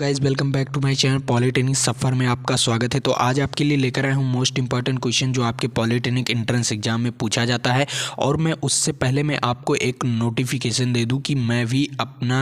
Guys welcome back to my channel polytechnic सफ़र में आपका स्वागत है। तो आज आपके लिए लेकर आया हूँ मोस्ट इंपॉर्टेंट क्वेश्चन जो आपके पॉलिटेक्निक एंट्रेंस एग्जाम में पूछा जाता है। और मैं उससे पहले मैं आपको एक नोटिफिकेशन दे दूँ कि मैं भी अपना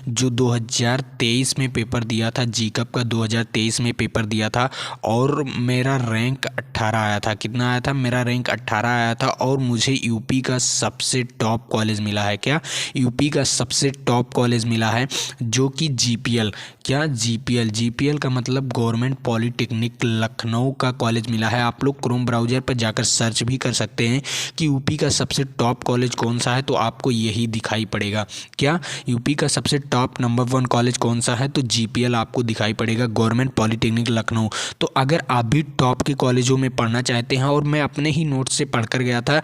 जो 2023 में पेपर दिया था, जीकअप का 2023 में पेपर दिया था और मेरा रैंक 18 आया था। कितना आया था? मेरा रैंक 18 आया था और मुझे यूपी का सबसे टॉप कॉलेज मिला है। क्या? यूपी का सबसे टॉप कॉलेज मिला है जो कि जीपीएल, क्या जीपीएल का मतलब गवर्नमेंट पॉलिटेक्निक लखनऊ का कॉलेज मिला है। आप लोग क्रोम ब्राउज़र पर जाकर सर्च भी कर सकते हैं कि यूपी का सबसे टॉप कॉलेज कौन सा है, तो आपको यही दिखाई पड़ेगा। क्या? यूपी का सबसे टॉप नंबर 1 कॉलेज कौन सा है? तो जीपीएल आपको दिखाई पड़ेगा, गवर्नमेंट पॉलिटेक्निक लखनऊ। तो अगर आप भी टॉप के कॉलेजों में पढ़ना चाहते हैं, और मैं अपने ही नोट्स से पढ़ कर गया था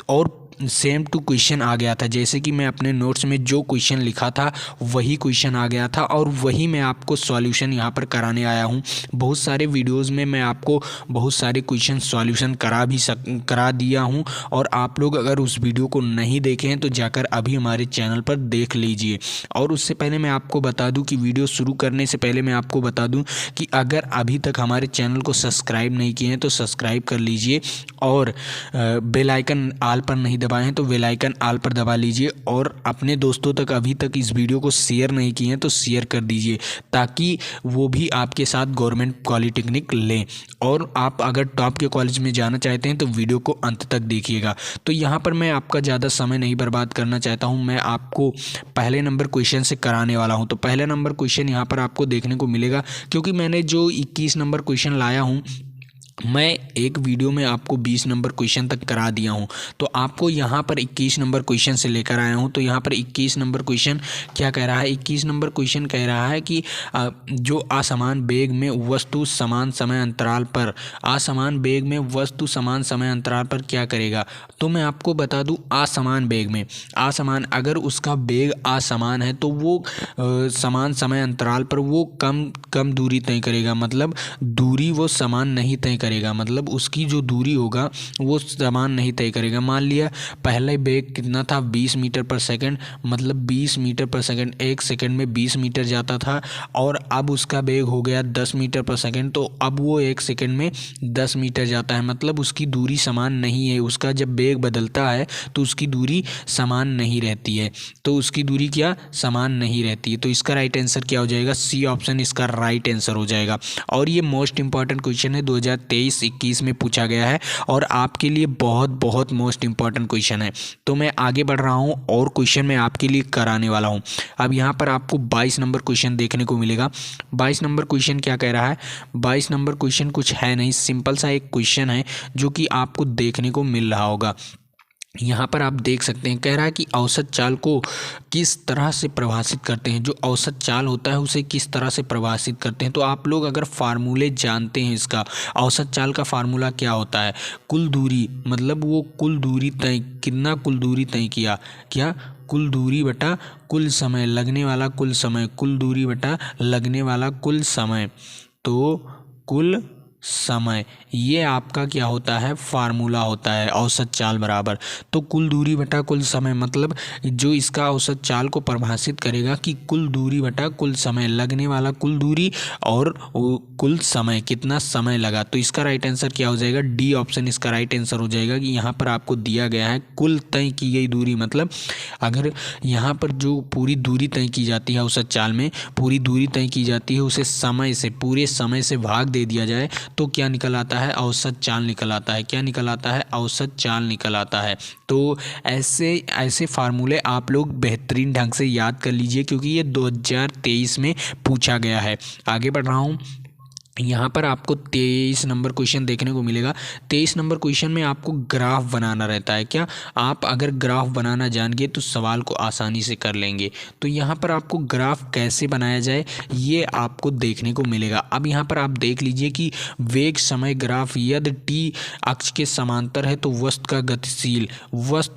और सेम टू क्वेश्चन आ गया था, जैसे कि मैं अपने नोट्स में जो क्वेश्चन लिखा था वही क्वेश्चन आ गया था और वही मैं आपको सॉल्यूशन यहाँ पर कराने आया हूँ। बहुत सारे वीडियोस में मैं आपको बहुत सारे क्वेश्चन सॉल्यूशन करा दिया हूँ, और आप लोग अगर उस वीडियो को नहीं देखे हैं तो जाकर अभी हमारे चैनल पर देख लीजिए। और उससे पहले मैं आपको बता दूँ कि वीडियो शुरू करने से पहले मैं आपको बता दूँ कि अगर अभी तक हमारे चैनल को सब्सक्राइब नहीं किए हैं तो सब्सक्राइब कर लीजिए, और बेल आइकन आल पर नहीं दबाए हैं तो बेल आइकन आल पर दबा लीजिए, और अपने दोस्तों तक अभी तक इस वीडियो को शेयर नहीं किए हैं तो शेयर कर दीजिए, ताकि वो भी आपके साथ गवर्नमेंट पॉलिटेक्निक लें। और आप अगर टॉप के कॉलेज में जाना चाहते हैं तो वीडियो को अंत तक देखिएगा। तो यहाँ पर मैं आपका ज़्यादा समय नहीं बर्बाद करना चाहता हूँ, मैं आपको पहले नंबर क्वेश्चन से कराने वाला हूँ। तो पहले नंबर क्वेश्चन यहाँ पर आपको देखने को मिलेगा, क्योंकि मैंने जो 21 नंबर क्वेश्चन लाया हूँ, मैं एक वीडियो में आपको 20 नंबर क्वेश्चन तक करा दिया हूं, तो आपको यहां पर 21 नंबर क्वेश्चन से लेकर आया हूं। तो यहां पर 21 नंबर क्वेश्चन क्या कह रहा है? 21 नंबर क्वेश्चन कह रहा है कि जो असमान वेग में वस्तु समान समय अंतराल पर, असमान वेग में वस्तु समान समय अंतराल पर क्या करेगा? तो मैं आपको बता दूं, असमान वेग में, असमान अगर उसका वेग असमान है तो वो समान समय अंतराल पर वो कम दूरी तय करेगा, मतलब दूरी वो समान नहीं तय करेगा, मतलब उसकी जो दूरी होगा वो समान नहीं तय करेगा। मान लिया पहले वेग कितना था? 20 मीटर पर सेकंड, मतलब 20 मीटर पर सेकंड, एक सेकंड में 20 मीटर जाता था, और अब उसका वेग हो गया 10 मीटर पर सेकंड, तो अब वो एक सेकंड में 10 मीटर जाता है, मतलब उसकी दूरी समान नहीं है। उसका जब वेग बदलता है तो उसकी दूरी समान नहीं रहती है, तो उसकी दूरी क्या? समान नहीं रहती है। तो इसका राइट आंसर क्या हो जाएगा? सी ऑप्शन इसका राइट आंसर हो जाएगा। और ये मोस्ट इंपॉर्टेंट क्वेश्चन है, 2023-21 में पूछा गया है और आपके लिए बहुत बहुत मोस्ट इंपॉर्टेंट क्वेश्चन है। तो मैं आगे बढ़ रहा हूं और क्वेश्चन मैं आपके लिए कराने वाला हूं। अब यहां पर आपको 22 नंबर क्वेश्चन देखने को मिलेगा। 22 नंबर क्वेश्चन क्या कह रहा है? 22 नंबर क्वेश्चन कुछ है नहीं, सिंपल सा एक क्वेश्चन है जो कि आपको देखने को मिल रहा होगा। यहाँ पर आप देख सकते हैं, कह रहा है कि औसत चाल को किस तरह से परिभाषित करते हैं। जो औसत चाल होता है उसे किस तरह से परिभाषित करते हैं। तो आप लोग अगर फार्मूले जानते हैं इसका, औसत चाल का फार्मूला क्या होता है? कुल दूरी, मतलब वो कुल दूरी तय, कितना कुल दूरी तय किया, क्या? कुल दूरी बटा कुल समय, लगने वाला कुल समय, कुल दूरी बटा लगने वाला कुल समय, तो कुल समय, ये आपका क्या होता है? फार्मूला होता है औसत चाल बराबर। तो कुल दूरी बटा कुल समय, मतलब जो इसका औसत चाल को परिभाषित करेगा कि कुल दूरी बटा कुल समय, लगने वाला कुल दूरी और कुल समय, कितना समय लगा। तो इसका राइट आंसर क्या हो जाएगा? डी ऑप्शन इसका राइट आंसर हो जाएगा, कि यहाँ पर आपको दिया गया है कुल तय की गई दूरी, मतलब अगर यहाँ पर जो पूरी दूरी तय की जाती है औसत चाल में, पूरी दूरी तय की जाती है, उसे समय से, पूरे समय से भाग दे दिया जाए तो क्या निकल आता है? औसत चाल निकल आता है। क्या निकल आता है? औसत चाल निकल आता है। तो ऐसे फार्मूले आप लोग बेहतरीन ढंग से याद कर लीजिए, क्योंकि ये 2023 में पूछा गया है। आगे बढ़ रहा हूँ, यहाँ पर आपको 23 नंबर क्वेश्चन देखने को मिलेगा। 23 नंबर क्वेश्चन में आपको ग्राफ बनाना रहता है। क्या? आप अगर ग्राफ बनाना जान गए तो सवाल को आसानी से कर लेंगे। तो यहाँ पर आपको ग्राफ कैसे बनाया जाए ये आपको देखने को मिलेगा। अब यहाँ पर आप देख लीजिए कि वेग समय ग्राफ, यदि टी अक्ष के समांतर है तो वस्तु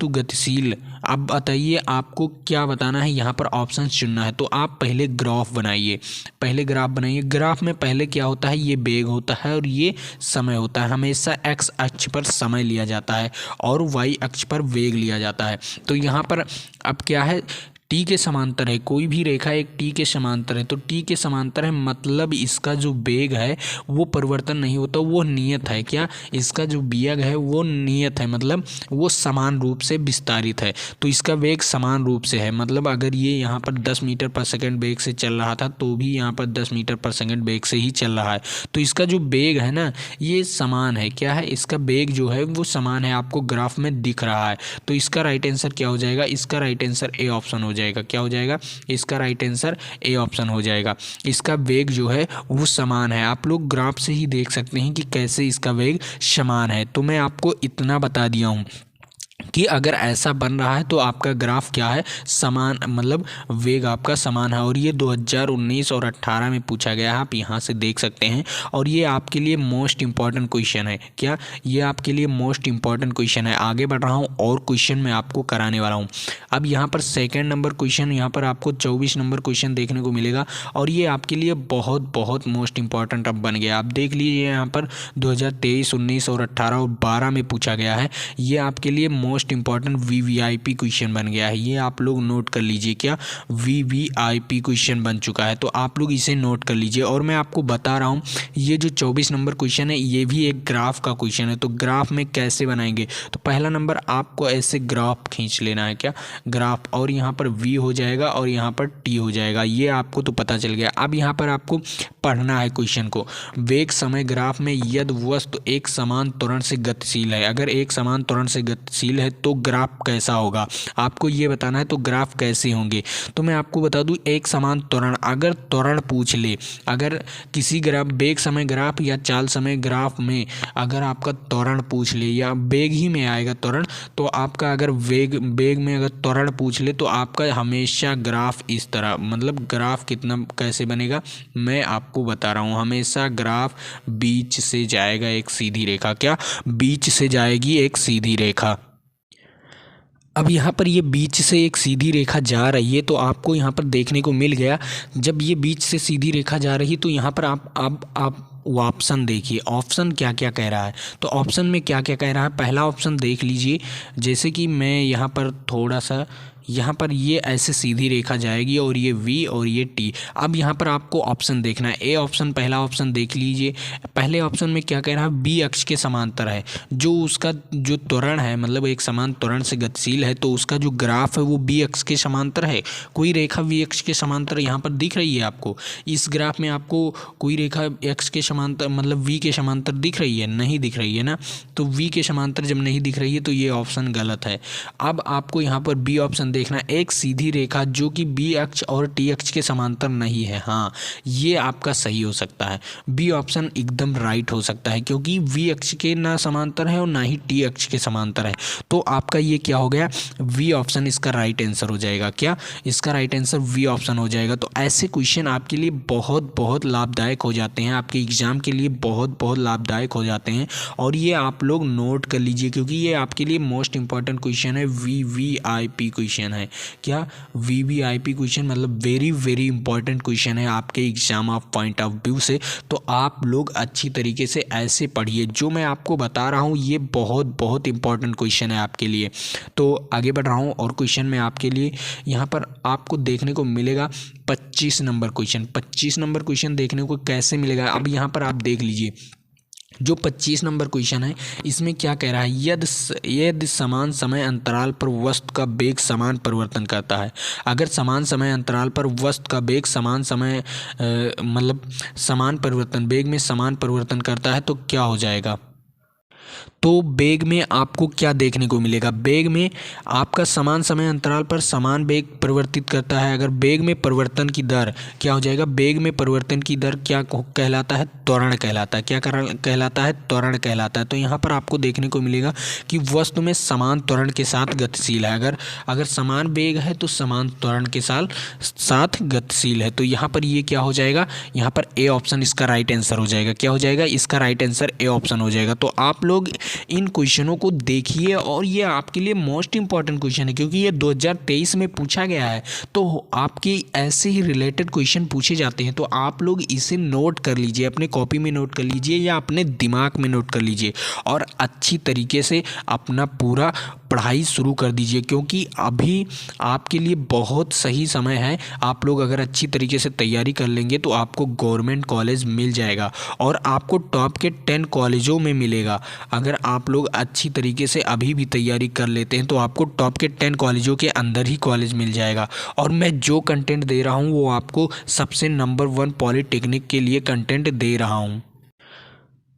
गतिशील। अब बताइए आपको क्या बताना है, यहाँ पर ऑप्शन चुनना है। तो आप पहले ग्राफ बनाइए, ग्राफ में पहले क्या होता है? ये वेग होता है और ये समय होता है। हमेशा एक्स अक्ष पर समय लिया जाता है और वाई अक्ष पर वेग लिया जाता है। तो यहाँ पर अब क्या है? टी के समांतर है, कोई भी रेखा एक टी के समांतर है, तो टी के समांतर है मतलब इसका जो वेग है वो परिवर्तन नहीं होता, वो नियत है। क्या, इसका जो वेग है वो नियत है, मतलब वो समान रूप से विस्तारित है। तो इसका वेग समान रूप से है, मतलब अगर ये यहाँ पर 10 मीटर पर सेकंड वेग से चल रहा था तो भी यहाँ पर 10 मीटर पर सेकंड वेग से ही चल रहा है। तो इसका जो वेग है ना ये समान है। क्या है, इसका वेग जो है वो समान है, आपको ग्राफ में दिख रहा है। तो इसका राइट आंसर क्या हो जाएगा, इसका राइट आंसर ए ऑप्शन हो जाएगा। क्या हो जाएगा, इसका राइट आंसर ए ऑप्शन हो जाएगा। इसका वेग जो है वो समान है, आप लोग ग्राफ से ही देख सकते हैं कि कैसे इसका वेग समान है। तो मैं आपको इतना बता दिया हूँ कि अगर ऐसा बन रहा है तो आपका ग्राफ क्या है, समान, मतलब वेग आपका समान है। और ये 2019 और 18 में पूछा गया है, आप यहाँ से देख सकते हैं। और ये आपके लिए मोस्ट इम्पॉर्टेंट क्वेश्चन है। क्या, ये आपके लिए मोस्ट इम्पॉर्टेंट क्वेश्चन है। आगे बढ़ रहा हूँ और क्वेश्चन मैं आपको कराने वाला हूँ। अब यहाँ पर सेकेंड नंबर क्वेश्चन, यहाँ पर आपको 24 नंबर क्वेश्चन देखने को मिलेगा और ये आपके लिए बहुत बहुत मोस्ट इम्पॉर्टेंट अब बन गया। आप देख लीजिए यहाँ पर 2023, 19 और 18 और 12 में पूछा गया है। ये आपके लिए मोस्ट इंपॉर्टेंट वीवीआईपी क्वेश्चन बन गया है, ये आप लोग नोट कर लीजिए। क्या, वीवीआईपी क्वेश्चन बन चुका है, तो आप लोग इसे नोट कर लीजिए। और मैं आपको बता रहा हूँ ये जो 24 नंबर क्वेश्चन है ये भी एक ग्राफ का क्वेश्चन है। तो ग्राफ में कैसे बनाएंगे, तो पहला नंबर आपको ऐसे ग्राफ खींच लेना है। क्या, ग्राफ, और यहाँ पर वी हो जाएगा और यहाँ पर टी हो जाएगा, ये आपको तो पता चल गया। अब यहाँ पर आपको पढ़ना है क्वेश्चन को। वेग समय ग्राफ में यदि वस्तु एक समान त्वरण से गतिशील है, अगर एक समान त्वरण से गतिशील है तो ग्राफ कैसा होगा, आपको ये बताना है। तो ग्राफ कैसे होंगे, तो मैं आपको बता दूं, एक समान त्वरण, अगर त्वरण पूछ ले, अगर किसी ग्राफ, वेग समय ग्राफ या चाल समय ग्राफ में अगर आपका त्वरण पूछ ले या वेग ही में आएगा त्वरण, तो आपका अगर वेग में अगर त्वरण पूछ ले तो आपका हमेशा ग्राफ इस तरह, मतलब ग्राफ कितना कैसे बनेगा मैं आपको बता रहा हूँ। हमेशा ग्राफ बीच से जाएगा एक सीधी रेखा। क्या, बीच से जाएगी एक सीधी रेखा। अब यहाँ पर ये बीच से एक सीधी रेखा जा रही है, तो आपको यहाँ पर देखने को मिल गया, जब ये बीच से सीधी रेखा जा रही तो यहाँ पर आप ऑप्शन देखिए, ऑप्शन क्या क्या कह रहा है। तो ऑप्शन में क्या क्या कह रहा है, पहला ऑप्शन देख लीजिए, जैसे कि मैं यहाँ पर थोड़ा सा, यहाँ पर ये ऐसे सीधी रेखा जाएगी और ये V और ये T। अब यहाँ पर आपको ऑप्शन देखना है, ए ऑप्शन, पहला ऑप्शन देख लीजिए। पहले ऑप्शन में क्या कह रहा है, B अक्ष के समांतर है, जो उसका जो त्वरण है, मतलब एक समान त्वरण से गतिशील है, तो उसका जो ग्राफ है वो B अक्ष के समांतर है। कोई रेखा V अक्ष के समांतर यहाँ पर दिख रही है आपको, इस ग्राफ में आपको कोई रेखा x के समांतर, मतलब V के समांतर दिख रही है, नहीं दिख रही है ना। तो V के समांतर जब नहीं दिख रही है तो ये ऑप्शन गलत है। अब आपको यहाँ पर B ऑप्शन देखना, एक सीधी रेखा जो कि B अक्ष और T अक्ष के समांतर नहीं है, हाँ ये आपका सही हो सकता है। B ऑप्शन एकदम राइट हो सकता है, क्योंकि V अक्ष के ना समांतर है और ना ही T अक्ष के समांतर है। तो आपका ये क्या हो गया, V ऑप्शन इसका राइट आंसर हो जाएगा। क्या, इसका राइट आंसर V ऑप्शन हो जाएगा। तो ऐसे क्वेश्चन आपके लिए बहुत बहुत लाभदायक हो जाते हैं, आपके एग्जाम के लिए बहुत बहुत लाभदायक हो जाते हैं। और ये आप लोग नोट कर लीजिए, क्योंकि ये आपके लिए मोस्ट इंपॉर्टेंट क्वेश्चन है, वीवीआईपी क्वेश्चन है। क्या, वीवीआईपी क्वेश्चन मतलब वेरी वेरी इंपॉर्टेंट क्वेश्चन है आपके exam of point of view से। तो आप लोग अच्छी तरीके से ऐसे पढ़िए, जो मैं आपको बता रहा हूँ ये बहुत बहुत इंपॉर्टेंट क्वेश्चन है आपके लिए। तो आगे बढ़ रहा हूँ और क्वेश्चन में आपके लिए यहाँ पर आपको देखने को मिलेगा 25 नंबर क्वेश्चन। 25 नंबर क्वेश्चन देखने को कैसे मिलेगा, अब यहाँ पर आप देख लीजिए, जो 25 नंबर क्वेश्चन है इसमें क्या कह रहा है, यदि समान समय अंतराल पर वस्तु का वेग समान परिवर्तन करता है। अगर समान समय अंतराल पर वस्तु का वेग समान समय मतलब समान परिवर्तन, वेग में समान परिवर्तन करता है तो क्या हो जाएगा। तो वेग में आपको क्या देखने को मिलेगा, वेग में आपका समान समय अंतराल पर समान वेग परिवर्तित करता है। अगर वेग में परिवर्तन की दर क्या हो जाएगा, वेग में परिवर्तन की दर क्या कहलाता है, त्वरण कहलाता है। क्या कहलाता है, त्वरण कहलाता है। तो यहाँ पर आपको देखने को मिलेगा कि वस्तु में समान त्वरण के साथ गतिशील है। अगर समान वेग है तो समान त्वरण के साथ गतिशील है। तो यहाँ पर ये क्या हो जाएगा, यहाँ पर ए ऑप्शन इसका राइट आंसर हो जाएगा। क्या हो जाएगा, इसका राइट आंसर ए ऑप्शन हो जाएगा। तो आप लोग इन क्वेश्चनों को देखिए, और ये आपके लिए मोस्ट इंपॉर्टेंट क्वेश्चन है, क्योंकि ये 2023 में पूछा गया है। तो आपके ऐसे ही रिलेटेड क्वेश्चन पूछे जाते हैं, तो आप लोग इसे नोट कर लीजिए, अपने कॉपी में नोट कर लीजिए या अपने दिमाग में नोट कर लीजिए, और अच्छी तरीके से अपना पूरा पढ़ाई शुरू कर दीजिए, क्योंकि अभी आपके लिए बहुत सही समय है। आप लोग अगर अच्छी तरीके से तैयारी कर लेंगे तो आपको गवर्नमेंट कॉलेज मिल जाएगा और आपको टॉप के 10 कॉलेजों में मिलेगा। अगर आप लोग अच्छी तरीके से अभी भी तैयारी कर लेते हैं तो आपको टॉप के 10 कॉलेजों के अंदर ही कॉलेज मिल जाएगा। और मैं जो कंटेंट दे रहा हूँ वो आपको सबसे नंबर 1 पॉलिटेक्निक के लिए कंटेंट दे रहा हूँ,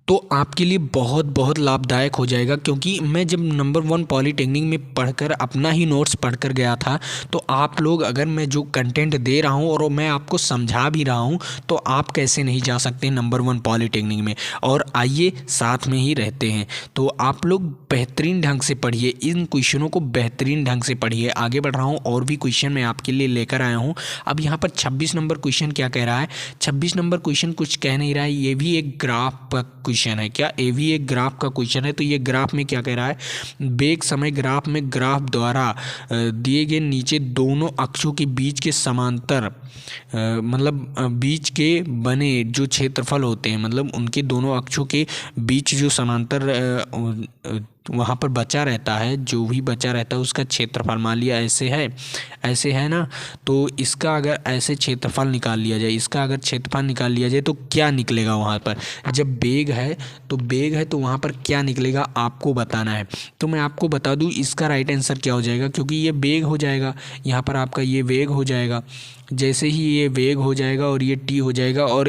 तो आपके लिए बहुत बहुत लाभदायक हो जाएगा। क्योंकि मैं जब नंबर 1 पॉलिटेक्निक में पढ़कर अपना ही नोट्स पढ़कर गया था, तो आप लोग अगर मैं जो कंटेंट दे रहा हूँ और मैं आपको समझा भी रहा हूँ, तो आप कैसे नहीं जा सकते नंबर 1 पॉलिटेक्निक में। और आइए साथ में ही रहते हैं, तो आप लोग बेहतरीन ढंग से पढ़िए, इन क्वेश्चनों को बेहतरीन ढंग से पढ़िए। आगे बढ़ रहा हूँ, और भी क्वेश्चन मैं आपके लिए लेकर आया हूँ। अब यहाँ पर 26 नंबर क्वेश्चन क्या कह रहा है? 26 नंबर क्वेश्चन कुछ कह नहीं रहा है, ये भी एक ग्राफ का क्वेश्चन है। क्या ये भी एक ग्राफ का क्वेश्चन है? तो ये ग्राफ में क्या कह रहा है? वेग समय ग्राफ में ग्राफ द्वारा दिए गए नीचे दोनों अक्षों के बीच के समांतर मतलब बीच के बने जो क्षेत्रफल होते हैं, मतलब उनके दोनों अक्षों के बीच जो समांतर वहाँ पर बचा रहता है, जो भी बचा रहता है उसका क्षेत्रफल, मान लिया ऐसे है ना, तो इसका अगर ऐसे क्षेत्रफल निकाल लिया जाए, इसका अगर क्षेत्रफल निकाल लिया जाए तो क्या निकलेगा वहाँ पर? जब वेग है तो वहाँ पर क्या निकलेगा आपको बताना है। तो मैं आपको बता दूँ इसका राइट आंसर क्या हो जाएगा, क्योंकि ये वेग हो जाएगा, यहाँ पर आपका ये वेग हो जाएगा। जैसे ही ये वेग हो जाएगा और ये टी हो जाएगा, और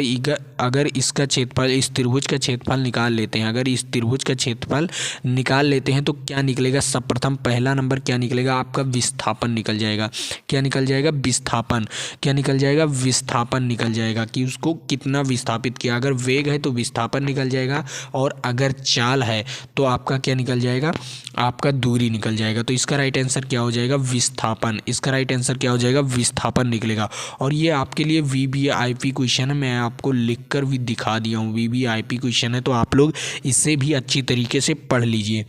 अगर इसका क्षेत्रफल, इस त्रिभुज का क्षेत्रफल निकाल लेते हैं, अगर इस त्रिभुज का क्षेत्रफल निकाल लेते हैं तो क्या निकलेगा? सर्वप्रथम पहला नंबर क्या निकलेगा? आपका विस्थापन निकल जाएगा। क्या निकल जाएगा? विस्थापन। क्या निकल जाएगा? विस्थापन निकल जाएगा, कि उसको कितना विस्थापित किया। अगर वेग है तो विस्थापन निकल जाएगा, और अगर चाल है तो आपका क्या निकल जाएगा? आपका दूरी निकल जाएगा। तो इसका राइट आंसर क्या हो जाएगा? विस्थापन। इसका राइट आंसर क्या हो जाएगा? विस्थापन निकलेगा। और ये आपके लिए वीवीआईपी क्वेश्चन है, मैं आपको लिखकर भी दिखा दिया हूँ। वीवीआईपी क्वेश्चन है, तो आप लोग इसे भी अच्छी तरीके से पढ़ लीजिए।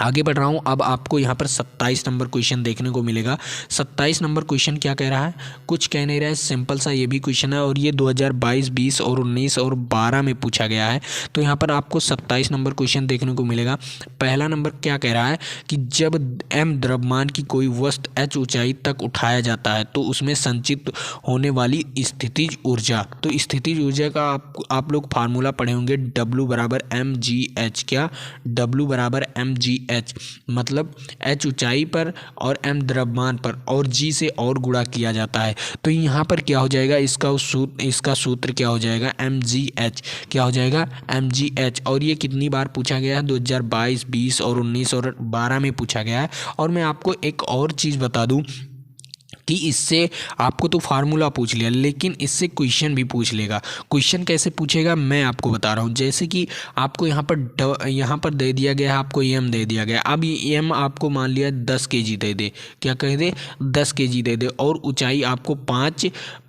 आगे बढ़ रहा हूँ, अब आपको यहाँ पर 27 नंबर क्वेश्चन देखने को मिलेगा। 27 नंबर क्वेश्चन क्या कह रहा है? कुछ कह नहीं रहा है, सिंपल सा ये भी क्वेश्चन है, और ये 2022, 20 और 19 और 12 में पूछा गया है। तो यहाँ पर आपको 27 नंबर क्वेश्चन देखने को मिलेगा। पहला नंबर क्या कह रहा है कि जब m द्रव्यमान की कोई वस्तु h ऊंचाई तक उठाया जाता है तो उसमें संचित होने वाली स्थितिज ऊर्जा, तो स्थितिज ऊर्जा का आप लोग फार्मूला पढ़े होंगे, W बराबर mgh। क्या? W बराबर mgh, मतलब h ऊंचाई पर और m द्रव्यमान पर और g से और गुणा किया जाता है। तो यहाँ पर क्या हो जाएगा? इसका सूत्र क्या हो जाएगा? mgh। क्या हो जाएगा? mgh। और ये कितनी बार पूछा गया है? 2022, 20 और 19 और 12 में पूछा गया है। और मैं आपको एक और चीज़ बता दूं कि इससे आपको तो फार्मूला पूछ लिया, लेकिन इससे क्वेश्चन भी पूछ लेगा। क्वेश्चन कैसे पूछेगा मैं आपको बता रहा हूँ। जैसे कि आपको यहाँ पर दे दिया गया है, आपको एम दे दिया गया। अब ये एम आपको मान लिया 10 kg दे दे, क्या कह दे? 10 kg दे दे, और ऊंचाई आपको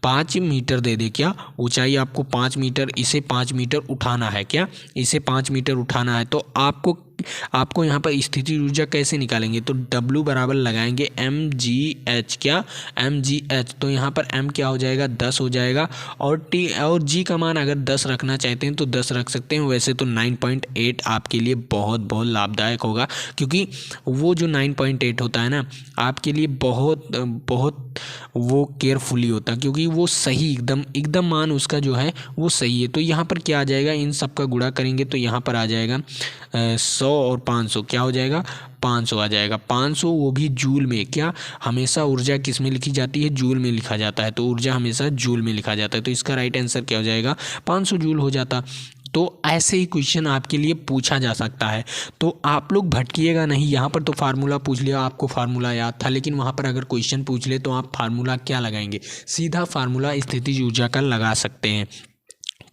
5 मीटर दे दे। क्या? ऊंचाई आपको 5 मीटर, इसे 5 मीटर उठाना है। क्या? इसे 5 मीटर उठाना है। तो आपको यहाँ पर स्थिति ऊर्जा कैसे निकालेंगे? तो W बराबर लगाएंगे mgh। क्या? mgh। तो यहाँ पर m क्या हो जाएगा? 10 हो जाएगा, और t और g का मान अगर 10 रखना चाहते हैं तो 10 रख सकते हैं। वैसे तो 9.8 आपके लिए बहुत बहुत लाभदायक होगा, क्योंकि वो जो 9.8 होता है ना, आपके लिए बहुत बहुत वो केयरफुली होता है, क्योंकि वो सही एकदम मान उसका जो है वो सही है। तो यहाँ पर क्या आ जाएगा? इन सब का गुणा करेंगे तो यहाँ पर आ जाएगा 100 और 500। क्या हो जाएगा? 500 आ जाएगा। 500 वो भी जूल में। क्या? हमेशा ऊर्जा किस में लिखी जाती है? जूल में लिखा जाता है। तो ऊर्जा हमेशा जूल में लिखा जाता है। तो इसका राइट आंसर क्या हो जाएगा? 500 जूल हो जाता। तो ऐसे ही क्वेश्चन आपके लिए पूछा जा सकता है। तो आप लोग भटकिएगा नहीं। यहाँ पर तो फार्मूला पूछ लिया, आपको फार्मूला याद था, लेकिन वहाँ पर अगर क्वेश्चन पूछ ले तो आप फार्मूला क्या लगाएंगे? सीधा फार्मूला स्थितिज ऊर्जा का लगा सकते हैं,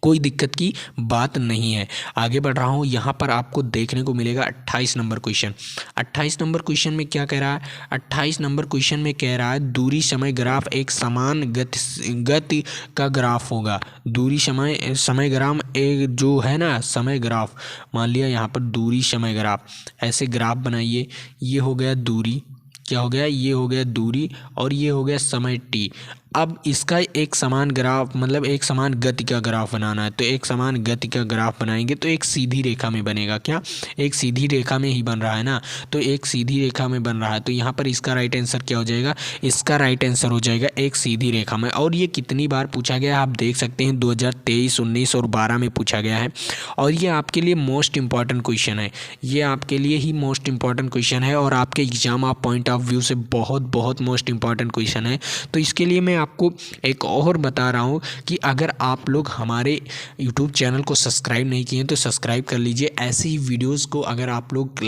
कोई दिक्कत की बात नहीं है। आगे बढ़ रहा हूँ, यहाँ पर आपको देखने को मिलेगा 28 नंबर क्वेश्चन। 28 नंबर क्वेश्चन में क्या कह रहा है? 28 नंबर क्वेश्चन में कह रहा है दूरी समय ग्राफ एक समान गति का ग्राफ होगा। दूरी समय ग्राफ एक जो है ना, समय ग्राफ, मान लिया यहाँ पर दूरी समय ग्राफ, ऐसे ग्राफ बनाइए। ये हो गया दूरी, क्या हो गया? ये हो गया दूरी, और ये हो गया समय t। अब इसका एक समान ग्राफ मतलब एक समान गति का ग्राफ बनाना है। तो एक समान गति का ग्राफ बनाएंगे तो एक सीधी रेखा में बनेगा। क्या एक सीधी रेखा में ही बन रहा है ना, तो एक सीधी रेखा में बन रहा है। तो यहाँ पर इसका राइट आंसर क्या हो जाएगा, इसका राइट आंसर हो जाएगा एक सीधी रेखा में। और ये कितनी बार पूछा गया है आप देख सकते हैं, 2023, 19 और 12 में पूछा गया है। और ये आपके लिए मोस्ट इंपॉर्टेंट क्वेश्चन है, ये आपके लिए ही मोस्ट इंपॉर्टेंट क्वेश्चन है और आपके exam of point of view से बहुत बहुत मोस्ट इंपॉर्टेंट क्वेश्चन है। तो इसके लिए मैं आपको एक और बता रहा हूँ कि अगर आप लोग हमारे यूट्यूब चैनल को सब्सक्राइब नहीं किए तो सब्सक्राइब कर लीजिए। ऐसे ही वीडियोस को अगर आप लोग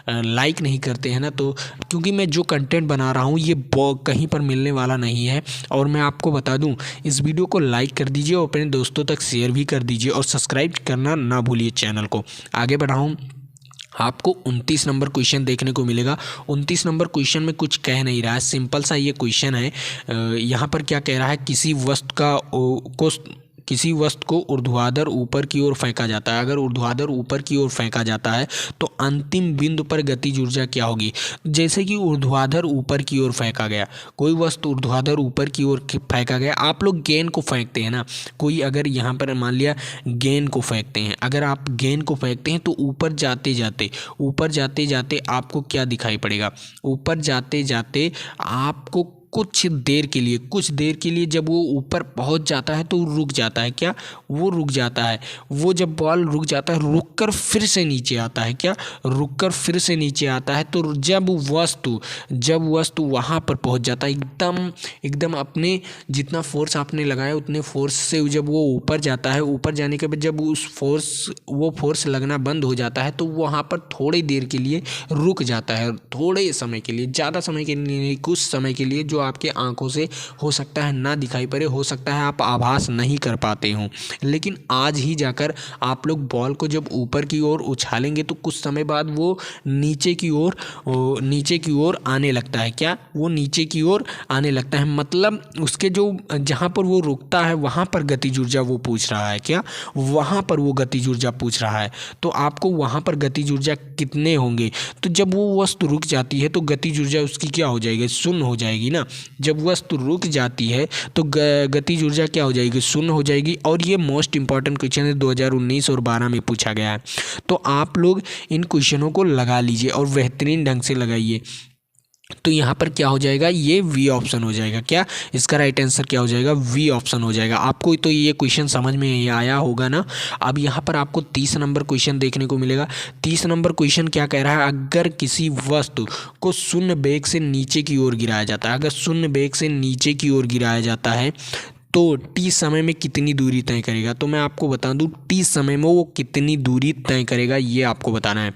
लाइक नहीं करते हैं ना, तो क्योंकि मैं जो कंटेंट बना रहा हूँ ये कहीं पर मिलने वाला नहीं है। और मैं आपको बता दूँ, इस वीडियो को लाइक कर दीजिए और अपने दोस्तों तक शेयर भी कर दीजिए और सब्सक्राइब करना ना भूलिए चैनल को। आगे बढ़ रहा हूँ, आपको 29 नंबर क्वेश्चन देखने को मिलेगा। 29 नंबर क्वेश्चन में कुछ कह नहीं रहा है, सिंपल सा ये क्वेश्चन है। यहाँ पर क्या कह रहा है, किसी वस्तु को ऊर्ध्वाधर ऊपर की ओर फेंका जाता है। अगर ऊर्ध्वाधर ऊपर की ओर फेंका जाता है तो अंतिम बिंदु पर गतिज ऊर्जा क्या होगी। जैसे कि ऊर्ध्वाधर ऊपर की ओर फेंका गया, कोई वस्तु ऊर्ध्वाधर ऊपर की ओर फेंका गया। आप लोग गेंद को फेंकते हैं ना, कोई अगर यहाँ पर मान लिया गेंद को फेंकते हैं, अगर आप गेंद को फेंकते हैं तो ऊपर जाते जाते आपको क्या दिखाई पड़ेगा, ऊपर जाते जाते आपको कुछ देर के लिए जब वो ऊपर पहुंच जाता है तो रुक जाता है। क्या वो रुक जाता है, वो जब बॉल रुक जाता है रुककर फिर से नीचे आता है। क्या रुककर फिर से नीचे आता है। तो जब वस्तु वहाँ पर पहुंच जाता है एकदम अपने जितना फोर्स आपने लगाया उतने फोर्स से जब वो ऊपर जाता है, ऊपर जाने के बाद जब वो फोर्स लगना बंद हो जाता है तो वहाँ पर थोड़ी देर के लिए रुक जाता है, थोड़े समय के लिए, ज़्यादा समय के लिए नहीं, कुछ समय के लिए, जो आपके आंखों से हो सकता है ना दिखाई पड़े, हो सकता है आप आभास नहीं कर पाते हो। लेकिन आज ही जाकर आप लोग बॉल को जब ऊपर की ओर उछालेंगे तो कुछ समय बाद वो नीचे की ओर आने लगता है। क्या वो नीचे की ओर आने लगता है, मतलब उसके जो जहाँ पर वो रुकता है वहाँ पर गतिज ऊर्जा वो पूछ रहा है। क्या वहाँ पर वो गतिज ऊर्जा पूछ रहा है। तो आपको वहाँ पर गतिज ऊर्जा कितने होंगे, तो जब वो वस्तु रुक जाती है तो गतिज ऊर्जा उसकी क्या हो जाएगी, शून्य हो जाएगी ना। जब वस्तु रुक जाती है तो गतिज ऊर्जा क्या हो जाएगी, शून्य हो जाएगी। और ये मोस्ट इंपॉर्टेंट क्वेश्चन है, 2019 और 12 में पूछा गया है। तो आप लोग इन क्वेश्चनों को लगा लीजिए और बेहतरीन ढंग से लगाइए। तो यहाँ पर क्या हो जाएगा, ये वी ऑप्शन हो जाएगा। क्या इसका राइट आंसर क्या हो जाएगा, वी ऑप्शन हो जाएगा। आपको तो ये क्वेश्चन समझ में आया होगा ना। अब यहाँ पर आपको 30 नंबर क्वेश्चन देखने को मिलेगा। 30 नंबर क्वेश्चन क्या कह रहा है, अगर किसी वस्तु को शून्य वेग से नीचे की ओर गिराया जाता है, अगर शून्य वेग से नीचे की ओर गिराया जाता है तो t समय में कितनी दूरी तय करेगा। तो मैं आपको बता दूं t समय में वो कितनी दूरी तय करेगा ये आपको बताना है।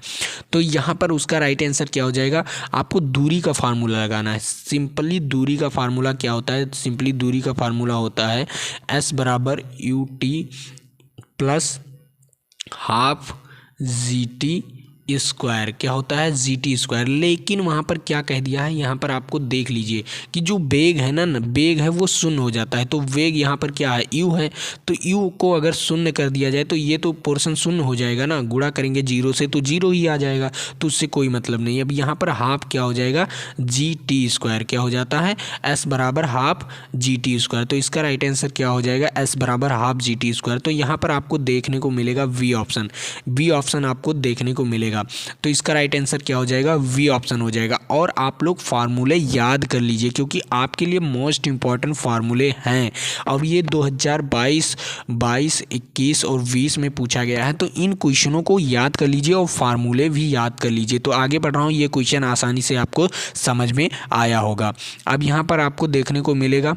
तो यहाँ पर उसका राइट आंसर क्या हो जाएगा, आपको दूरी का फार्मूला लगाना है। सिंपली दूरी का फार्मूला क्या होता है, सिंपली दूरी का फार्मूला होता है s बराबर ut plus half gt square. क्या होता है, gt स्क्वायर। लेकिन वहाँ पर क्या कह दिया है, यहाँ पर आपको देख लीजिए कि जो वेग है ना, वेग है वो शून्य हो जाता है। तो वेग यहाँ पर क्या है, u है। तो u को अगर शून्य कर दिया जाए तो ये तो पोर्शन शून्य हो जाएगा ना, गुणा करेंगे 0 से तो 0 ही आ जाएगा, तो उससे कोई मतलब नहीं। अब यहाँ पर हाफ क्या हो जाएगा, gt स्क्वायर। क्या हो जाता है, s बराबर हाफ gt स्क्वायर। तो इसका राइट आंसर क्या हो जाएगा, s बराबर हाफ gt स्क्वायर। तो यहाँ पर आपको देखने को मिलेगा वी ऑप्शन आपको देखने को मिलेगा। तो इसका राइट आंसर क्या हो जाएगा, वी ऑप्शन हो जाएगा। और आप लोग फार्मूले याद कर लीजिए क्योंकि आपके लिए मोस्ट इंपॉर्टेंट फार्मूले हैं। अब ये 2022, 22, 21 और 20 में पूछा गया है। तो इन क्वेश्चनों को याद कर लीजिए और फार्मूले भी याद कर लीजिए। तो आगे बढ़ रहा हूँ, ये क्वेश्चन आसानी से आपको समझ में आया होगा। अब यहाँ पर आपको देखने को मिलेगा,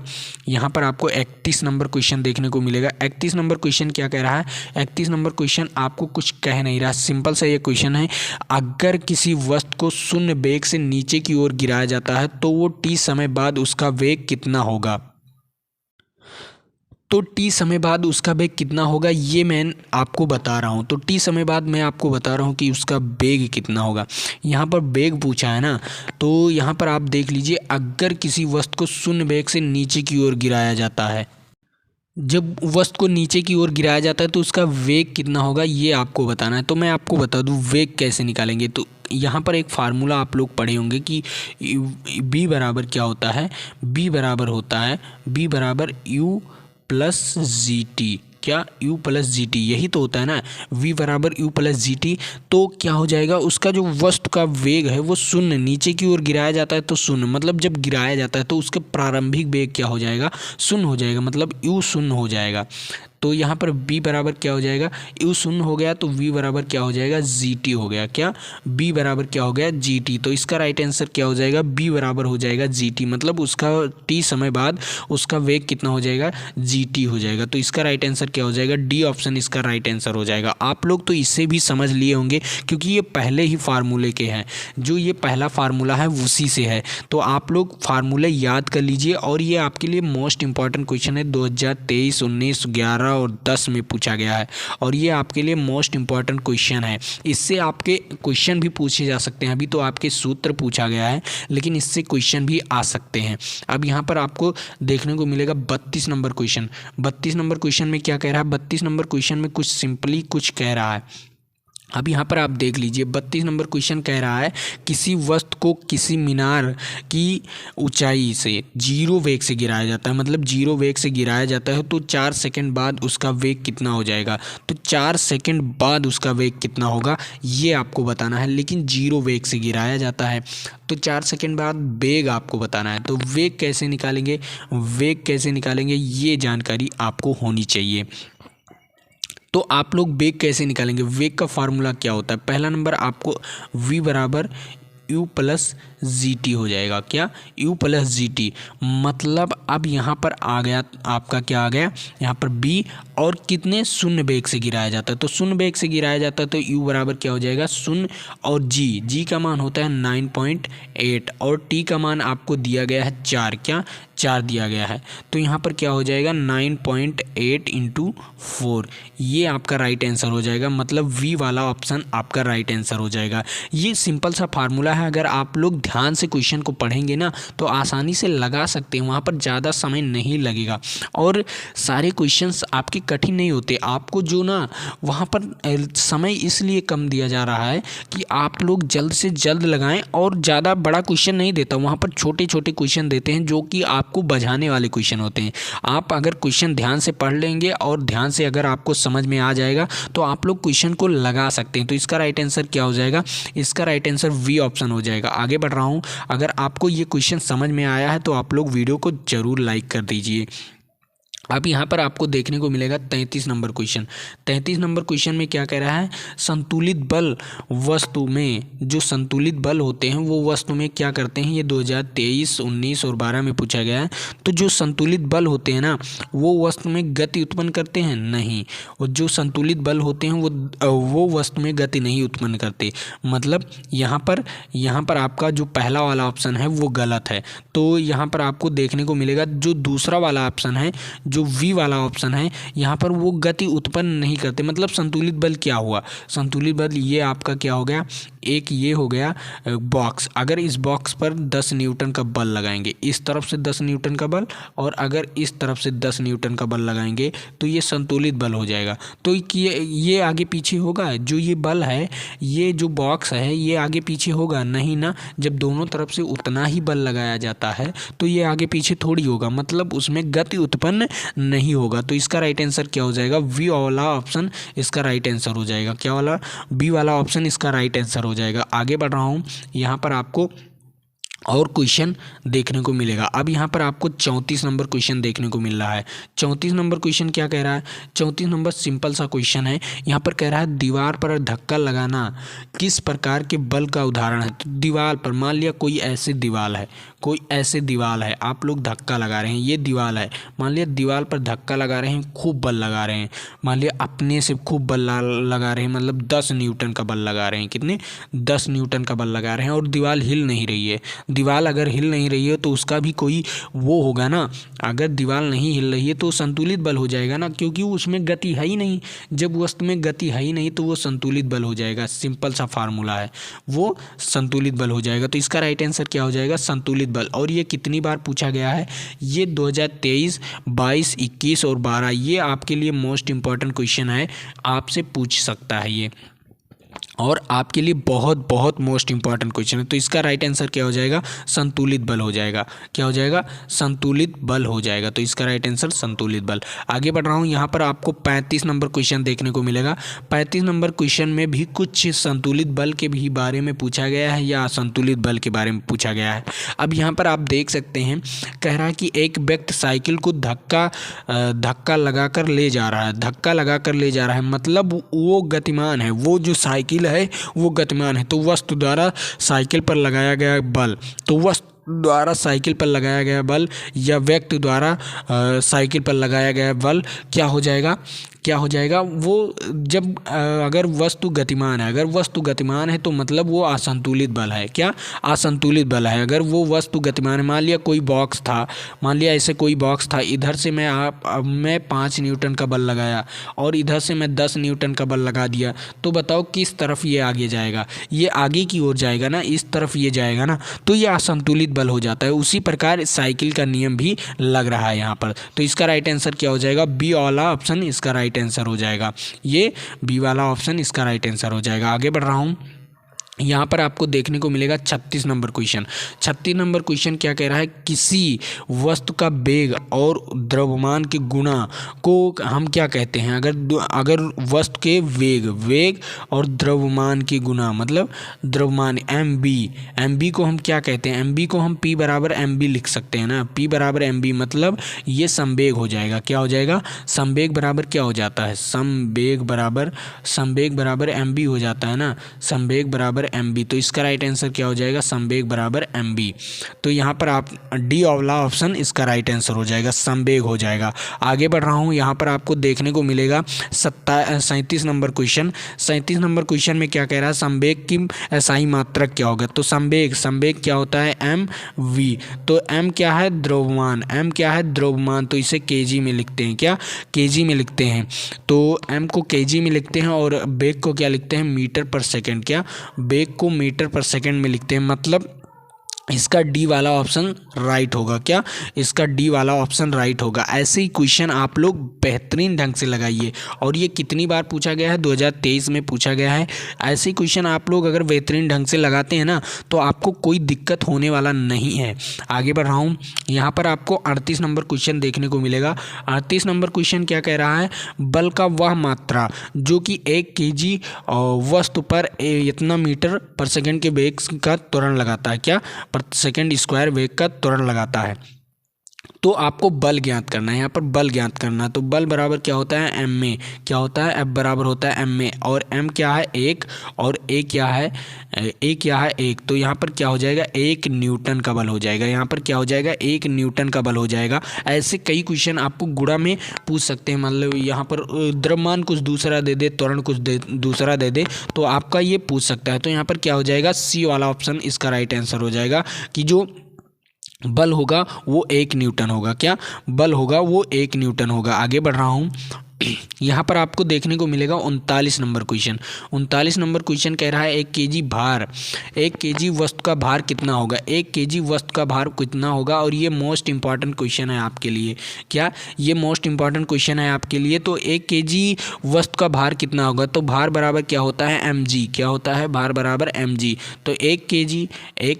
यहाँ पर आपको 31 नंबर क्वेश्चन देखने को मिलेगा। 31 नंबर क्वेश्चन क्या कह रहा है, 31 नंबर क्वेश्चन आपको कुछ कह नहीं रहा, सिंपल सा ये क्वेश्चन है। अगर किसी वस्तु को शून्य वेग से नीचे की ओर गिराया जाता है तो वो t समय बाद उसका वेग कितना होगा। तो t समय बाद उसका वेग कितना होगा ये मैं आपको बता रहा हूँ। तो t समय बाद मैं आपको बता रहा हूँ कि उसका वेग कितना होगा। यहाँ पर वेग पूछा है ना, तो यहाँ पर आप देख लीजिए, अगर किसी वस्तु को शून्य वेग से नीचे की ओर गिराया जाता है, जब वस्तु को नीचे की ओर गिराया जाता है तो उसका वेग कितना होगा ये आपको बताना है। तो मैं आपको बता दूं वेग कैसे निकालेंगे। तो यहाँ पर एक फार्मूला आप लोग पढ़े होंगे कि b बराबर क्या होता है, b बराबर होता है b बराबर u प्लस जी टी। क्या, u प्लस जी टी, यही तो होता है ना, v बराबर u प्लस जी टी। तो क्या हो जाएगा, उसका जो वस्तु का वेग है वो शून्य, नीचे की ओर गिराया जाता है तो शून्य, मतलब जब गिराया जाता है तो उसका प्रारंभिक वेग क्या हो जाएगा, शून्य हो जाएगा, मतलब u शून्य हो जाएगा। तो यहाँ पर b बराबर क्या हो जाएगा, u शून्य हो गया तो v बराबर क्या हो जाएगा, gt हो गया। क्या, b बराबर क्या हो गया, gt। तो इसका राइट आंसर क्या हो जाएगा, b बराबर हो जाएगा gt, मतलब उसका t समय बाद उसका वेग कितना हो जाएगा, gt हो जाएगा। तो इसका राइट आंसर क्या हो जाएगा, डी ऑप्शन इसका राइट आंसर हो जाएगा। आप लोग तो इससे भी समझ लिए होंगे क्योंकि ये पहले ही फार्मूले के हैं, जो ये पहला फार्मूला है उसी से है। तो आप लोग फार्मूले याद कर लीजिए और ये आपके लिए मोस्ट इंपॉर्टेंट क्वेश्चन है, 2023, 19, 11 और 10 में पूछा गया है और ये आपके लिए मोस्ट इंपॉर्टेंट क्वेश्चन है। इससे आपके क्वेश्चन भी पूछे जा सकते हैं, अभी तो आपके सूत्र पूछा गया है लेकिन इससे क्वेश्चन भी आ सकते हैं। अब यहाँ पर आपको देखने को मिलेगा 32 नंबर क्वेश्चन। 32 नंबर क्वेश्चन में क्या कह रहा है, 32 नंबर क्वेश्चन में कुछ सिंपली कुछ कह रहा है। अब यहाँ पर आप देख लीजिए, 32 नंबर क्वेश्चन कह रहा है किसी वस्तु को किसी मीनार की ऊंचाई से 0 वेग से गिराया जाता है, मतलब 0 वेग से गिराया जाता है तो 4 सेकंड बाद उसका वेग कितना हो जाएगा। तो 4 सेकंड बाद उसका वेग कितना होगा ये आपको बताना है, लेकिन 0 वेग से गिराया जाता है तो 4 सेकंड बाद वेग आपको बताना है। तो वेग कैसे निकालेंगे, वेग कैसे निकालेंगे ये जानकारी आपको होनी चाहिए। तो आप लोग वेग कैसे निकालेंगे, वेग का फार्मूला क्या होता है, पहला नंबर आपको v बराबर u प्लस जी टी हो जाएगा। क्या, u प्लस जी टी, मतलब अब यहाँ पर आ गया आपका, क्या आ गया यहाँ पर b और कितने शून्य वेग से गिराया जाता है, तो शून्य वेग से गिराया जाता है तो u बराबर क्या हो जाएगा शून्य, और g का मान होता है 9.8 और t का मान आपको दिया गया है 4, क्या 4 दिया गया है। तो यहाँ पर क्या हो जाएगा 9.8 इंटू 4, ये आपका राइट आंसर हो जाएगा, मतलब v वाला ऑप्शन आपका राइट आंसर हो जाएगा। ये सिंपल सा फार्मूला है, अगर आप लोग ध्यान से क्वेश्चन को पढ़ेंगे ना तो आसानी से लगा सकते हैं, वहाँ पर ज़्यादा समय नहीं लगेगा और सारे क्वेश्चंस आपके कठिन नहीं होते। आपको जो ना वहाँ पर समय इसलिए कम दिया जा रहा है कि आप लोग जल्द से जल्द लगाएं और ज़्यादा बड़ा क्वेश्चन नहीं देता, वहाँ पर छोटे छोटे क्वेश्चन देते हैं जो कि आपको बझाने वाले क्वेश्चन होते हैं। आप अगर क्वेश्चन ध्यान से पढ़ लेंगे और ध्यान से अगर आपको समझ में आ जाएगा तो आप लोग क्वेश्चन को लगा सकते हैं। तो इसका राइट आंसर क्या हो जाएगा, इसका राइट आंसर वी ऑप्शन हो जाएगा। आगे बढ़ रहा हूँ, अगर आपको ये क्वेश्चन समझ में आया है तो आप लोग वीडियो को ज़रूर लाइक कर दीजिए। अब यहाँ पर आपको देखने को मिलेगा 33 नंबर क्वेश्चन। 33 नंबर क्वेश्चन में क्या कह रहा है, संतुलित बल वस्तु में, जो संतुलित बल होते हैं वो वस्तु में क्या करते हैं, ये 2023, 19 और 12 में पूछा गया है। तो जो संतुलित बल होते हैं ना वो वस्तु में गति उत्पन्न करते हैं, नहीं, और जो संतुलित बल होते हैं वो वस्तु में गति नहीं उत्पन्न करते। मतलब यहाँ पर आपका जो पहला वाला ऑप्शन है वो गलत है। तो यहाँ पर आपको देखने को मिलेगा जो दूसरा वाला ऑप्शन है, जो वी वाला ऑप्शन है, यहाँ पर वो गति उत्पन्न नहीं करते। मतलब संतुलित बल क्या हुआ, संतुलित बल ये आपका क्या हो गया, एक ये हो गया बॉक्स, अगर इस बॉक्स पर 10 न्यूटन का बल लगाएंगे, इस तरफ से 10 न्यूटन का बल और अगर इस तरफ से 10 न्यूटन का बल लगाएंगे तो ये संतुलित बल हो जाएगा। तो ये आगे पीछे होगा, जो ये बल है, ये जो बॉक्स है ये आगे पीछे होगा नहीं ना। जब दोनों तरफ से उतना ही बल लगाया जाता है तो ये आगे पीछे थोड़ी होगा, मतलब उसमें गति उत्पन्न नहीं होगा। तो इसका राइट आंसर क्या हो जाएगा, वी वाला ऑप्शन इसका राइट आंसर हो जाएगा। क्या वाला, बी वाला ऑप्शन इसका राइट आंसर हो जाएगा। आगे बढ़ रहा हूँ, यहाँ पर आपको और क्वेश्चन देखने को मिलेगा। अब यहाँ पर आपको 34 नंबर क्वेश्चन देखने को मिल रहा है। 34 नंबर क्वेश्चन क्या कह रहा है, 34 नंबर सिंपल सा क्वेश्चन है। यहाँ पर कह रहा है दीवार पर धक्का लगाना किस प्रकार के बल का उदाहरण है। तो दीवार पर मान लिया कोई ऐसे दीवार है, कोई ऐसे दीवार है, आप लोग धक्का लगा रहे हैं, ये दीवार है, मान लिया दीवार पर धक्का लगा रहे हैं, खूब बल लगा रहे हैं, मान लिया अपने से खूब बल लगा रहे हैं, मतलब 10 न्यूटन का बल लगा रहे हैं, कितने 10 न्यूटन का बल लगा रहे हैं और दीवार हिल नहीं रही है। दीवार अगर हिल नहीं रही है तो उसका भी कोई वो होगा ना, अगर दीवार नहीं हिल रही है तो संतुलित बल हो जाएगा ना, क्योंकि उसमें गति है ही नहीं। जब वस्तु में गति है ही नहीं तो वो संतुलित बल हो जाएगा। सिंपल सा फार्मूला है, वो संतुलित बल हो जाएगा। तो इसका राइट आंसर क्या हो जाएगा, संतुलित बल। और ये कितनी बार पूछा गया है, ये 2023, 22, 21 और 12, ये आपके लिए मोस्ट इंपॉर्टेंट क्वेश्चन है, आपसे पूछ सकता है ये। और आपके लिए बहुत बहुत मोस्ट इंपॉर्टेंट क्वेश्चन है। तो इसका राइट आंसर क्या हो जाएगा? संतुलित बल हो जाएगा। क्या हो जाएगा? संतुलित बल हो जाएगा। तो इसका राइट आंसर संतुलित बल। आगे बढ़ रहा हूँ, यहाँ पर आपको 35 नंबर क्वेश्चन देखने को मिलेगा। 35 नंबर क्वेश्चन में भी कुछ संतुलित बल के भी बारे में पूछा गया है या असंतुलित बल के बारे में पूछा गया है। अब यहाँ पर आप देख सकते हैं, कह रहा है कि एक व्यक्ति साइकिल को धक्का लगाकर ले जा रहा है। धक्का लगाकर ले जा रहा है मतलब वो गतिमान है, वो जो साइकिल है वो गतिमान है। तो वस्तु द्वारा साइकिल पर लगाया गया बल, तो वस्तु द्वारा साइकिल पर लगाया गया बल या व्यक्ति द्वारा साइकिल पर लगाया गया बल क्या हो जाएगा? क्या हो जाएगा? वो जब अगर वस्तु गतिमान है, अगर वस्तु गतिमान है तो मतलब वो असंतुलित बल है। क्या? असंतुलित बल है। अगर वो वस्तु गतिमान है, मान लिया कोई बॉक्स था, मान लिया ऐसे कोई बॉक्स था, इधर से मैं 5 न्यूटन का बल लगाया और इधर से मैं 10 न्यूटन का बल लगा दिया, तो बताओ किस तरफ ये आगे जाएगा? ये आगे की ओर जाएगा ना, इस तरफ ये जाएगा ना, तो ये असंतुलित बल हो जाता है। उसी प्रकार साइकिल का नियम भी लग रहा है यहाँ पर। तो इसका राइट आंसर क्या हो जाएगा? बी वाला ऑप्शन इसका राइट आंसर हो जाएगा। ये बी वाला ऑप्शन इसका राइट आंसर हो जाएगा। आगे बढ़ रहा हूँ, यहाँ पर आपको देखने को मिलेगा 36 नंबर क्वेश्चन। 36 नंबर क्वेश्चन क्या कह रहा है? किसी वस्तु का वेग और द्रव्यमान के गुणा को हम क्या कहते हैं? अगर वस्तु के वेग और द्रव्यमान के गुणा मतलब द्रव्यमान एम बी को हम क्या कहते हैं? एम बी को हम P बराबर एम बी लिख सकते हैं ना। P बराबर एम बी मतलब ये संवेग हो जाएगा। क्या हो जाएगा? संवेग बराबर क्या हो जाता है? संवेग बराबर एम बी हो जाता है ना। संवेग बराबर एम बी। तो इसका राइट आंसर क्या हो जाएगा? संवेग बराबर एम बी। तो यहाँ पर आप डी वाला ऑप्शन इसका राइट आंसर हो जाएगा, संवेग हो जाएगा। आगे बढ़ रहा हूँ, यहाँ पर आपको देखने को मिलेगा 37 नंबर क्वेश्चन। 37 नंबर क्वेश्चन में क्या कह रहा है? संवेग की SI मात्रक क्या होगा? तो संवेग क्या होता है? M we. तो एम क्या है? द्रव्यमान। एम क्या है? द्रव्यमान। तो इसे केजी में लिखते हैं। क्या? केजी में लिखते हैं। तो एम को केजी में लिखते हैं और वेग को क्या लिखते हैं? मीटर पर सेकेंड। क्या? वेग को मीटर पर सेकंड में लिखते हैं, मतलब इसका डी वाला ऑप्शन राइट होगा। क्या? इसका डी वाला ऑप्शन राइट होगा। ऐसे ही क्वेश्चन आप लोग बेहतरीन ढंग से लगाइए। और ये कितनी बार पूछा गया है? 2023 में पूछा गया है। ऐसे ही क्वेश्चन आप लोग अगर बेहतरीन ढंग से लगाते हैं ना, तो आपको कोई दिक्कत होने वाला नहीं है। आगे बढ़ रहा हूँ, यहाँ पर आपको 38 नंबर क्वेश्चन देखने को मिलेगा। 38 नंबर क्वेश्चन क्या कह रहा है? बल का वह मात्रा जो कि 1 kg वस्तु पर इतना मीटर पर सेकेंड के वेग का त्वरण लगाता है। क्या? प्रति सेकंड स्क्वायर वेग का त्वरण लगाता है। तो आपको बल ज्ञात करना है, यहाँ पर बल ज्ञात करना है। तो बल बराबर क्या होता है? एम में। क्या होता है? एफ बराबर होता है एम में। और एम क्या है? 1 और ए क्या है? ए क्या है? 1। तो यहाँ पर क्या हो जाएगा? 1 न्यूटन का बल हो जाएगा। यहाँ पर क्या हो जाएगा? 1 न्यूटन का बल हो जाएगा। ऐसे कई क्वेश्चन आपको गुणा में पूछ सकते हैं। मतलब यहाँ पर द्रव्यमान कुछ दूसरा दे दे, त्वरण कुछ दूसरा दे दे, तो आपका ये पूछ सकता है। तो यहाँ पर क्या हो जाएगा? सी वाला ऑप्शन इसका राइट आंसर हो जाएगा कि जो बल होगा वो 1 न्यूटन होगा। क्या? बल होगा वो 1 न्यूटन होगा। आगे बढ़ रहा हूँ, यहाँ पर आपको देखने को मिलेगा 39 नंबर क्वेश्चन। 39 नंबर क्वेश्चन कह रहा है 1 kg वस्तु का भार कितना होगा? 1 kg वस्तु का भार कितना होगा? और ये मोस्ट इंपॉर्टेंट क्वेश्चन है आपके लिए। क्या? ये मोस्ट इंपॉर्टेंट क्वेश्चन है आपके लिए। तो 1 kg वस्तु का भार कितना होगा? तो भार बराबर क्या होता है? mg। क्या होता है? भार बराबर mg। तो 1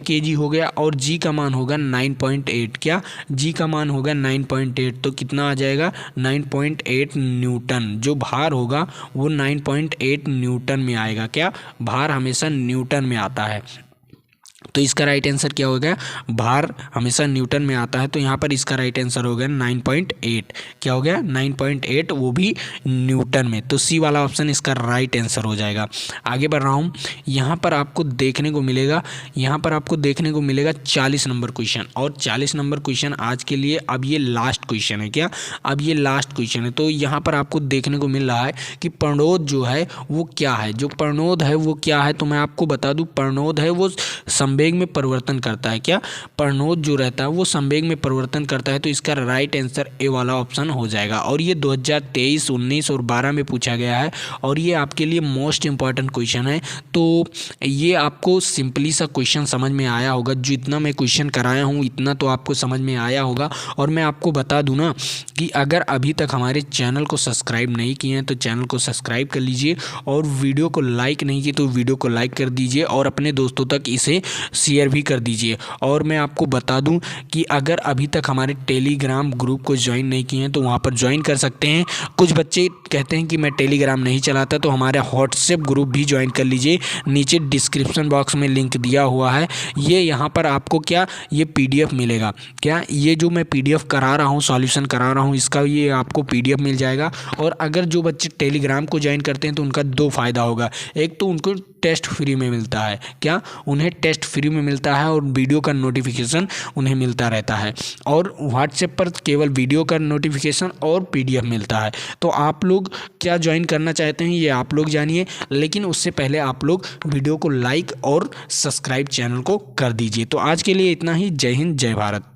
kg हो गया और g का मान होगा 9.8। क्या? g का मान होगा 9.8। तो कितना आ जाएगा? 9.8 न्यूटन। जो भार होगा वो 9.8 न्यूटन में आएगा। क्या? भार हमेशा न्यूटन में आता है। तो इसका राइट आंसर क्या होगा? भार हमेशा न्यूटन में आता है। तो यहाँ पर इसका राइट आंसर हो गया 9.8। क्या हो गया? 9.8, वो भी न्यूटन में। तो सी वाला ऑप्शन इसका राइट आंसर हो जाएगा। आगे बढ़ रहा हूँ, यहाँ पर आपको देखने को मिलेगा 40 नंबर क्वेश्चन। और 40 नंबर क्वेश्चन आज के लिए अब ये लास्ट क्वेश्चन है। क्या? अब ये लास्ट क्वेश्चन है। तो यहाँ पर आपको देखने को मिल रहा है कि प्रणोद जो है वो क्या है? जो प्रणोद है वो क्या है? तो मैं आपको बता दूँ, प्रणोद है वो संवेग संवेग में परिवर्तन करता है। क्या प्रणोद जो रहता है वो संवेग में परिवर्तन करता है, तो इसका राइट आंसर ए वाला ऑप्शन हो जाएगा। और ये 2023, 19 और 12 में पूछा गया है और ये आपके लिए मोस्ट इंपॉर्टेंट क्वेश्चन है। तो ये आपको सिंपली सा क्वेश्चन समझ में आया होगा, जितना मैं क्वेश्चन कराया हूँ इतना तो आपको समझ में आया होगा। और मैं आपको बता दूं ना कि अगर अभी तक हमारे चैनल को सब्सक्राइब नहीं किए हैं तो चैनल को सब्सक्राइब कर लीजिए, और वीडियो को लाइक नहीं किए तो वीडियो को लाइक कर दीजिए और अपने दोस्तों तक इसे शेयर भी कर दीजिए। और मैं आपको बता दूं कि अगर अभी तक हमारे टेलीग्राम ग्रुप को ज्वाइन नहीं किए हैं तो वहाँ पर ज्वाइन कर सकते हैं। कुछ बच्चे कहते हैं कि मैं टेलीग्राम नहीं चलाता, तो हमारा व्हाट्सएप ग्रुप भी ज्वाइन कर लीजिए। नीचे डिस्क्रिप्शन बॉक्स में लिंक दिया हुआ है। ये यहाँ पर आपको क्या ये PDF मिलेगा। क्या ये जो मैं PDF करा रहा हूँ, सॉल्यूशन करा रहा हूँ, इसका ये आपको PDF मिल जाएगा। और अगर जो बच्चे टेलीग्राम को ज्वाइन करते हैं तो उनका 2 फ़ायदा होगा। एक तो उनको टेस्ट फ्री में मिलता है, क्या उन्हें टेस्ट फ्री में मिलता है और वीडियो का नोटिफिकेशन उन्हें मिलता रहता है। और व्हाट्सएप पर केवल वीडियो का नोटिफिकेशन और PDF मिलता है। तो आप लोग क्या ज्वाइन करना चाहते हैं ये आप लोग जानिए, लेकिन उससे पहले आप लोग वीडियो को लाइक और सब्सक्राइब चैनल को कर दीजिए। तो आज के लिए इतना ही। जय हिंद, जय भारत।